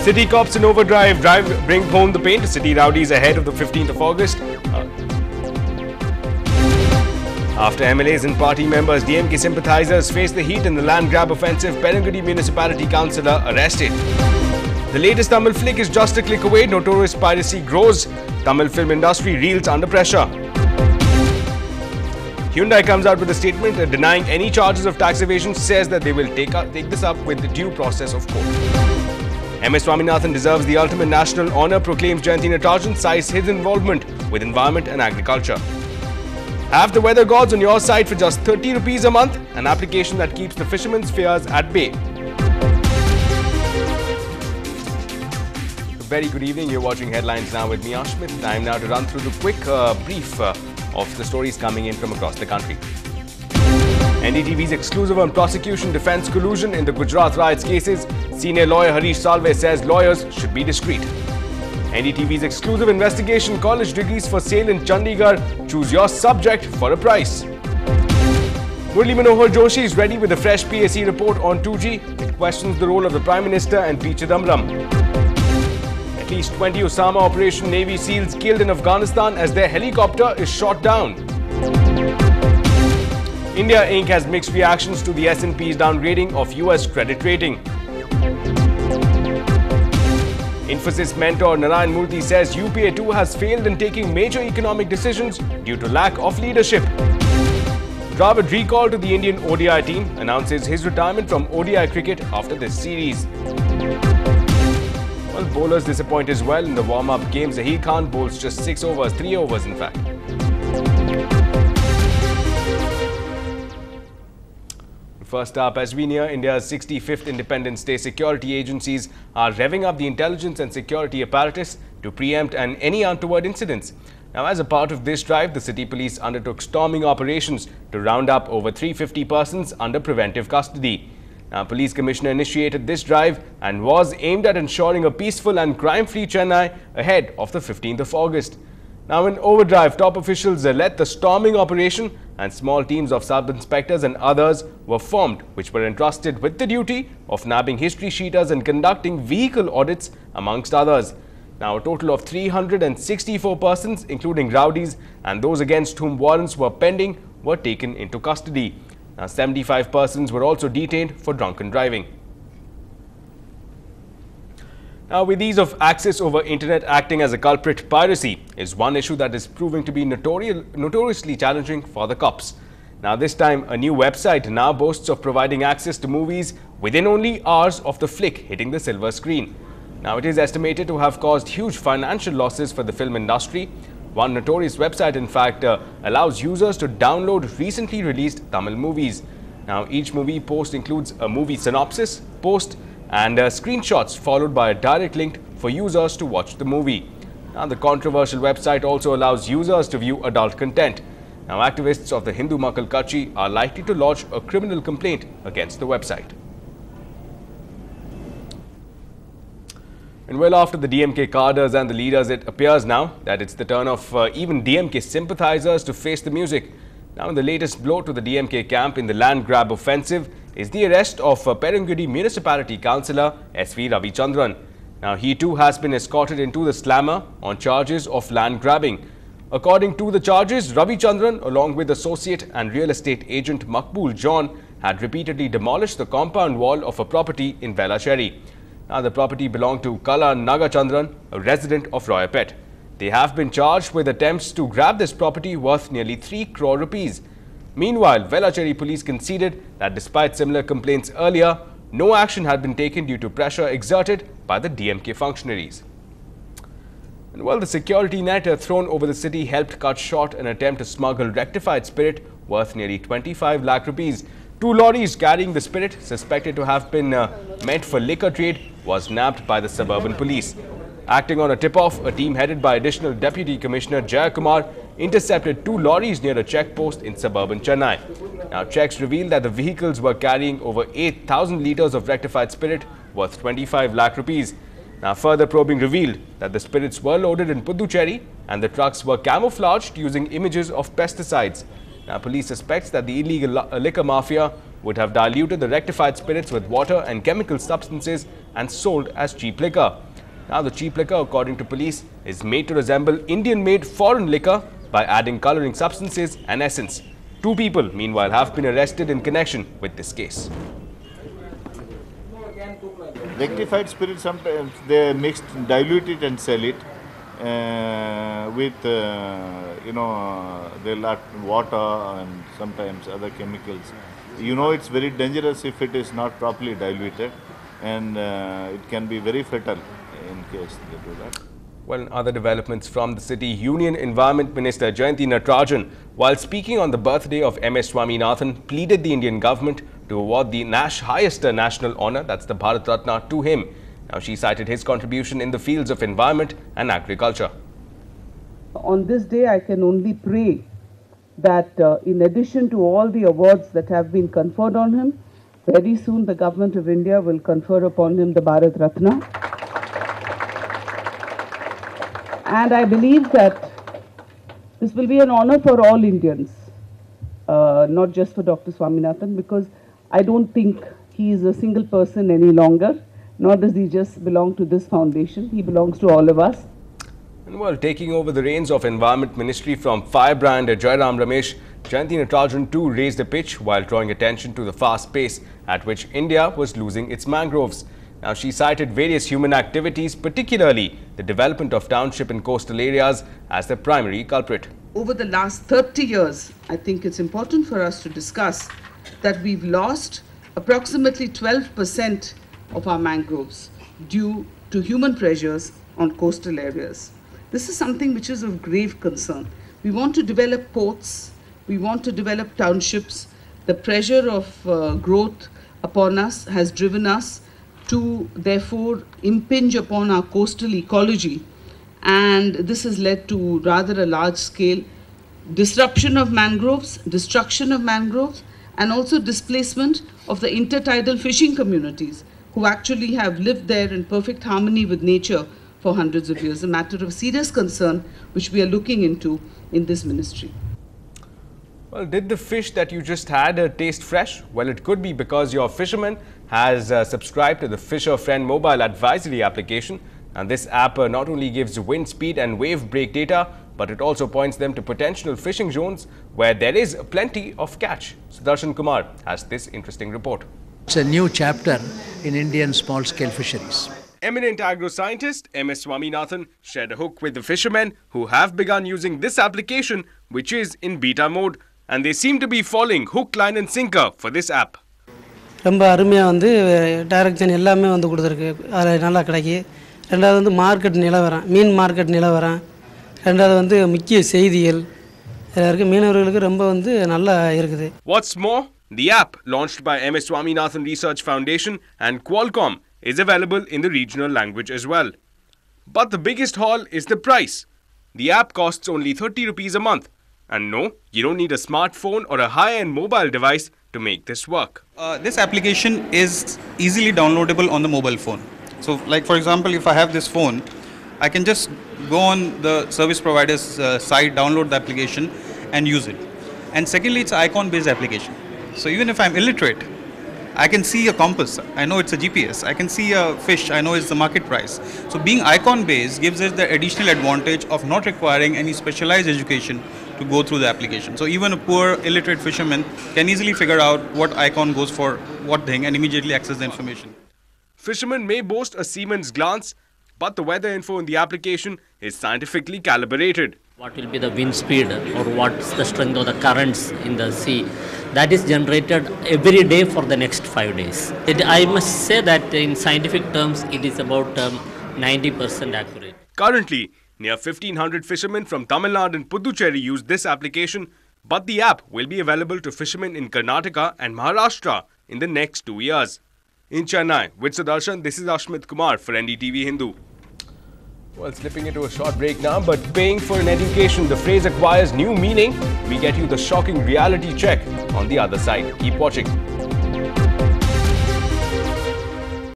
City cops in overdrive. Bring home the paint. City rowdies ahead of the 15th of August. After MLAs and party members, DMK sympathizers face the heat in the land grab offensive. Perangudi Municipality Councillor arrested. The latest Tamil flick is just a click away. Notorious piracy grows. Tamil film industry reels under pressure. Hyundai comes out with a statement denying any charges of tax evasion, says that they will take this up with the due process of court. MS Swaminathan deserves the ultimate national honour, proclaims Jayanti Natarajan, cites his involvement with environment and agriculture. Have the weather gods on your side for just 30 rupees a month, an application that keeps the fishermen's fears at bay. Very good evening. You're watching Headlines Now with me, Ashmit. Time now to run through the quick brief of the stories coming in from across the country. NDTV's exclusive on prosecution defence collusion in the Gujarat riots cases. Senior lawyer Harish Salve says lawyers should be discreet. NDTV's exclusive investigation, college degrees for sale in Chandigarh. Choose your subject for a price. Murli Manohar Joshi is ready with a fresh PSC report on 2G. It questions the role of the Prime Minister and P. Chidambaram. At least 20 Osama Operation Navy SEALs killed in Afghanistan as their helicopter is shot down. India Inc. has mixed reactions to the S&P's downgrading of US credit rating. Infosys mentor Narayan Murthy says UPA too has failed in taking major economic decisions due to lack of leadership. Dravid recalled to the Indian ODI team, announces his retirement from ODI cricket after this series. Well, bowlers disappoint as well in the warm-up game. Zaheer Khan bowls just 3 overs in fact. First up, as we near India's 65th Independence Day, security agencies are revving up the intelligence and security apparatus to preempt any untoward incidents. Now, as a part of this drive, the city police undertook storming operations to round up over 350 persons under preventive custody. Now, Police Commissioner initiated this drive and was aimed at ensuring a peaceful and crime-free Chennai ahead of the 15th of August. Now, in overdrive, top officials led the storming operation and small teams of sub-inspectors and others were formed, which were entrusted with the duty of nabbing history sheeters and conducting vehicle audits, amongst others. Now, a total of 364 persons, including rowdies and those against whom warrants were pending, were taken into custody. Now, 75 persons were also detained for drunken driving. Now, with ease of access over internet acting as a culprit, piracy is one issue that is proving to be notoriously challenging for the cops. Now, this time, a new website now boasts of providing access to movies within only hours of the flick hitting the silver screen. Now, it is estimated to have caused huge financial losses for the film industry. One notorious website, in fact, allows users to download recently released Tamil movies. Now, each movie post includes a movie synopsis, post, and screenshots followed by a direct link for users to watch the movie. Now, the controversial website also allows users to view adult content. Now, activists of the Hindu Makkal Kachi are likely to lodge a criminal complaint against the website. And well, after the DMK cadres and the leaders, it appears now that it's the turn of even DMK sympathizers to face the music. Now, the latest blow to the DMK camp in the land grab offensive is the arrest of Perangudi Municipality Councillor S.V. Ravichandran. Now, he too has been escorted into the slammer on charges of land grabbing. According to the charges, Ravichandran, along with associate and real estate agent Makbul John, had repeatedly demolished the compound wall of a property in Velachery. Now, the property belonged to Kala Nagachandran, a resident of Royapet. They have been charged with attempts to grab this property worth nearly 3 crore rupees. Meanwhile, Velachery police conceded that despite similar complaints earlier, no action had been taken due to pressure exerted by the DMK functionaries. And while the security net thrown over the city helped cut short an attempt to smuggle rectified spirit worth nearly 25 lakh rupees, 2 lorries carrying the spirit, suspected to have been meant for liquor trade, was nabbed by the suburban police. Acting on a tip-off, a team headed by Additional Deputy Commissioner Jayakumar intercepted 2 lorries near a checkpost in suburban Chennai. Now, checks revealed that the vehicles were carrying over 8,000 litres of rectified spirit worth 25 lakh rupees. Now, further probing revealed that the spirits were loaded in Puducherry and the trucks were camouflaged using images of pesticides. Now, police suspects that the illegal liquor mafia would have diluted the rectified spirits with water and chemical substances and sold as cheap liquor. Now the cheap liquor, according to police, is made to resemble Indian-made foreign liquor by adding coloring substances and essence. 2 people, meanwhile, have been arrested in connection with this case. Rectified spirit, sometimes they mix, dilute it and sell it with, they'll add water and sometimes other chemicals. It's very dangerous if it is not properly diluted, and it can be very fatal in case they do that. Well, in other developments from the city, Union Environment Minister Jayanti Natarajan, while speaking on the birthday of MS Swaminathan, pleaded the Indian government to award the highest national honour, that's the Bharat Ratna, to him. Now, she cited his contribution in the fields of environment and agriculture. On this day, I can only pray that in addition to all the awards that have been conferred on him, very soon the Government of India will confer upon him the Bharat Ratna. And I believe that this will be an honor for all Indians, not just for Dr. Swaminathan, because I don't think he is a single person any longer, nor does he just belong to this foundation. He belongs to all of us. And while taking over the reins of Environment Ministry from firebrand Jairam Ramesh, Jayanti Natarajan too raised a pitch while drawing attention to the fast pace at which India was losing its mangroves. Now, she cited various human activities, particularly the development of township and coastal areas, as the primary culprit. Over the last 30 years, I think it's important for us to discuss that we've lost approximately 12% of our mangroves due to human pressures on coastal areas. This is something which is of grave concern. We want to develop ports, we want to develop townships. The pressure of growth upon us has driven us to therefore impinge upon our coastal ecology, and this has led to rather a large scale disruption of mangroves, destruction of mangroves, and also displacement of the intertidal fishing communities who actually have lived there in perfect harmony with nature for hundreds of years. A matter of serious concern which we are looking into in this ministry. Well, did the fish that you just had taste fresh? Well, it could be because your fisherman has subscribed to the Fisher Friend mobile advisory application. And this app not only gives wind speed and wave break data, but it also points them to potential fishing zones where there is plenty of catch. Sudarshan Kumar has this interesting report. It's a new chapter in Indian small-scale fisheries. Eminent agro-scientist MS Swaminathan shared a hook with the fishermen who have begun using this application, which is in beta mode, and they seem to be following hook, line and sinker for this app. ரொம்ப அருமையாக வந்து direction எல்லாமே வந்து கொடுத்துருக்கு. அதில் நல்லா கிடைக்கி. ரெண்டாவது வந்து மார்க்கெட் நிலவரம், மீன் மார்க்கெட் நிலவரம். ரெண்டாவது வந்து முக்கிய செய்திகள். எல்லாருக்கும் மீனவர்களுக்கு ரொம்ப வந்து நல்லா இருக்குது. What's more, the app launched by MS Swaminathan Research Foundation and Qualcomm is available in the regional language as well. But the biggest haul is the price. The app costs only 30 rupees a month. And no, you don't need a smartphone or a high-end mobile device to make this work. This application is easily downloadable on the mobile phone. So like for example, if I have this phone, I can just go on the service provider's site, download the application and use it. And secondly, it's an icon-based application. So even if I'm illiterate, I can see a compass, I know it's a GPS. I can see a fish, I know it's the market price. So being icon-based gives us the additional advantage of not requiring any specialized education to go through the application. So even a poor illiterate fisherman can easily figure out what icon goes for what thing and immediately access the information. Fishermen may boast a seaman's glance, but the weather info in the application is scientifically calibrated. What will be the wind speed or what's the strength of the currents in the sea? That is generated every day for the next 5 days. I must say that in scientific terms, it is about 90% accurate. Currently, near 1,500 fishermen from Tamil Nadu and Puducherry use this application, but the app will be available to fishermen in Karnataka and Maharashtra in the next 2 years. In Chennai, with Sudarshan, this is Ashmit Kumar for NDTV Hindu. Well, slipping into a short break now, but paying for an education, the phrase acquires new meaning. We get you the shocking reality check on the other side. Keep watching.